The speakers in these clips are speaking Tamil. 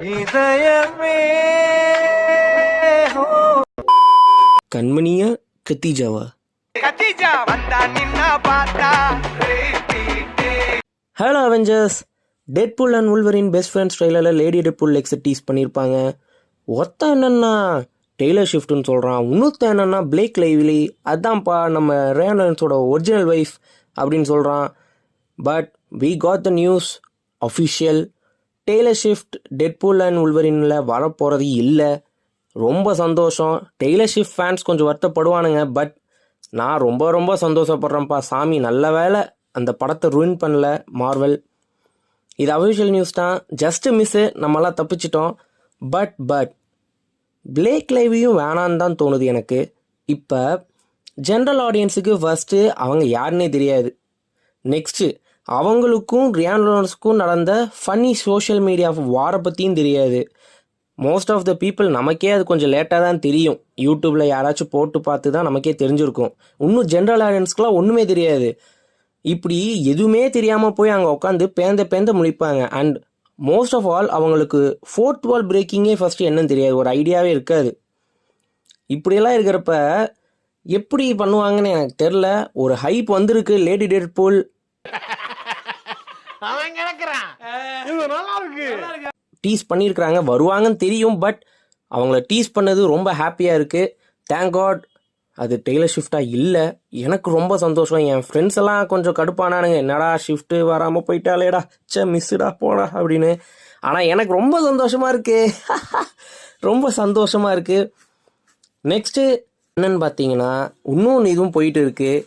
இதயமே கண்மணியா கத்திஜாவா? கத்திஜா வந்தா நின்னா பார்த்தா hello Avengers, Deadpool and Wolverine best friends ட்ரெய்லரில் லேடி டெட்பூல் எக்ஸை டீஸ் பண்ணியிருப்பாங்க. ஒருத்தன் என்னென்னா டெய்லர் ஷிஃப்ட்னு சொல்கிறான், இன்னொருத்தன் என்னென்னா பிளேக் லைவ்லி அதான்ப்பா நம்ம ரேன் ரெய்னால்ட்ஸோட ஒரிஜினல் ஒய்ஃப் அப்படின்னு சொல்கிறான். But we got the news official. Taylor Swift Deadpool and வூல்வரினில் வரப்போகிறது இல்லை. ரொம்ப சந்தோஷம். டெய்லர் ஷிஃப்ட் ஃபேன்ஸ் கொஞ்சம் வருத்தப்படுவானுங்க, பட் நான் ரொம்ப ரொம்ப சந்தோஷப்படுறேன்ப்பா. சாமி நல்ல வேலை அந்த படத்தை ரூயின் பண்ணல மார்வல். இது அஃபிஷியல் நியூஸ் தான், ஜஸ்ட்டு மிஸ்ஸு, நம்மளாம் தப்பிச்சிட்டோம். பட் பிளேக் லைவையும் வேணான்னு தான் தோணுது எனக்கு. இப்போ ஜென்ரல் ஆடியன்ஸுக்கு ஃபஸ்ட்டு அவங்க யாருன்னே தெரியாது. நெக்ஸ்ட்டு அவங்களுக்கும் ரியான் ரெய்னால்ட்ஸுக்கும் நடந்த ஃபன்னி சோஷியல் மீடியா வாரை பற்றியும் தெரியாது. மோஸ்ட் ஆஃப் த பீப்புள் நமக்கே அது கொஞ்சம் லேட்டாக தான் தெரியும். யூடியூப்பில் யாராச்சும் போட்டு பார்த்து தான் நமக்கே தெரிஞ்சிருக்கும். இன்னும் ஜென்ரல் ஆடியன்ஸ்க்குலாம் ஒன்றுமே தெரியாது. இப்படி எதுவுமே தெரியாமல் போய் அங்கே உட்காந்து பேந்த முழிப்பாங்க. அண்ட் மோஸ்ட் ஆஃப் ஆல் அவங்களுக்கு ஃபோர்த் வால் பிரேக்கிங்கே ஃபஸ்ட்டு என்னன்னு தெரியாது, ஒரு ஐடியாவே இருக்காது. இப்படியெல்லாம் இருக்கிறப்ப எப்படி பண்ணுவாங்கன்னு எனக்கு தெரில. ஒரு ஹைப் வந்திருக்கு லேடி டெட்பூல் டீஸ் பண்ணியிருக்கிறாங்க, வருவாங்கன்னு தெரியும். பட் அவங்கள டீஸ் பண்ணது ரொம்ப ஹாப்பியாக இருக்குது. தேங்க் காட் அது டெய்லர் ஷிஃப்டாக இல்லை. எனக்கு ரொம்ப சந்தோஷம். என் ஃப்ரெண்ட்ஸ் எல்லாம் கொஞ்சம் கடுப்பானானுங்க, என்னடா ஷிஃப்ட்டு வராமல் போயிட்டாலேடா, மிஸ்ஸுடா போடா அப்படின்னு. ஆனால் எனக்கு ரொம்ப சந்தோஷமாக இருக்குது. ரொம்ப சந்தோஷமாக இருக்குது. நெக்ஸ்ட்டு என்னன்னு பார்த்தீங்கன்னா, இன்னொன்று இதுவும் போயிட்டு இருக்குது.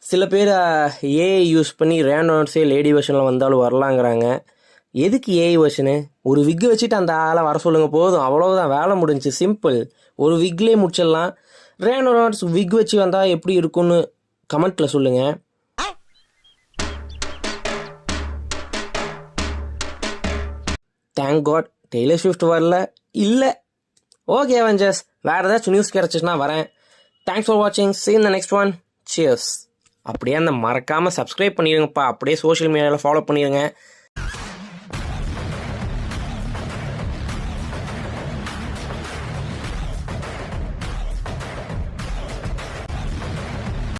சில பேர் ஏஐ யூஸ் பண்ணி ரேன் ரெய்னால்ட்ஸே லேடி வெர்ஷனில் வந்தாலும் வரலாங்கிறாங்க. எதுக்கு ஏஐ வெர்ஷனு? ஒரு விக்கு வச்சுட்டு அந்த ஆளை வர சொல்லுங்கள், போதும், அவ்வளோதான், வேலை முடிஞ்சிச்சு, சிம்பிள். ஒரு விக்லேயே முடிச்சிடலாம். ரேன் ரெய்னால்ட்ஸ் விக் வச்சு வந்தால் எப்படி இருக்குன்னு கமெண்ட்டில் சொல்லுங்கள். தேங்க் காட் டெய்லர் ஷிஃப்ட் வரல இல்லை. ஓகே அவெஞ்சர்ஸ், வேறு ஏதாச்சும் நியூஸ் கிடச்சிச்சுன்னா வரேன். தேங்க்ஸ் ஃபார் வாட்சிங். see you in the next one. cheers. அப்படியே அந்த மறக்காமல் சப்ஸ்கிரைப் பண்ணிடுங்கப்பா. அப்படியே சோஷியல் மீடியாவில் ஃபாலோ பண்ணிடுங்க.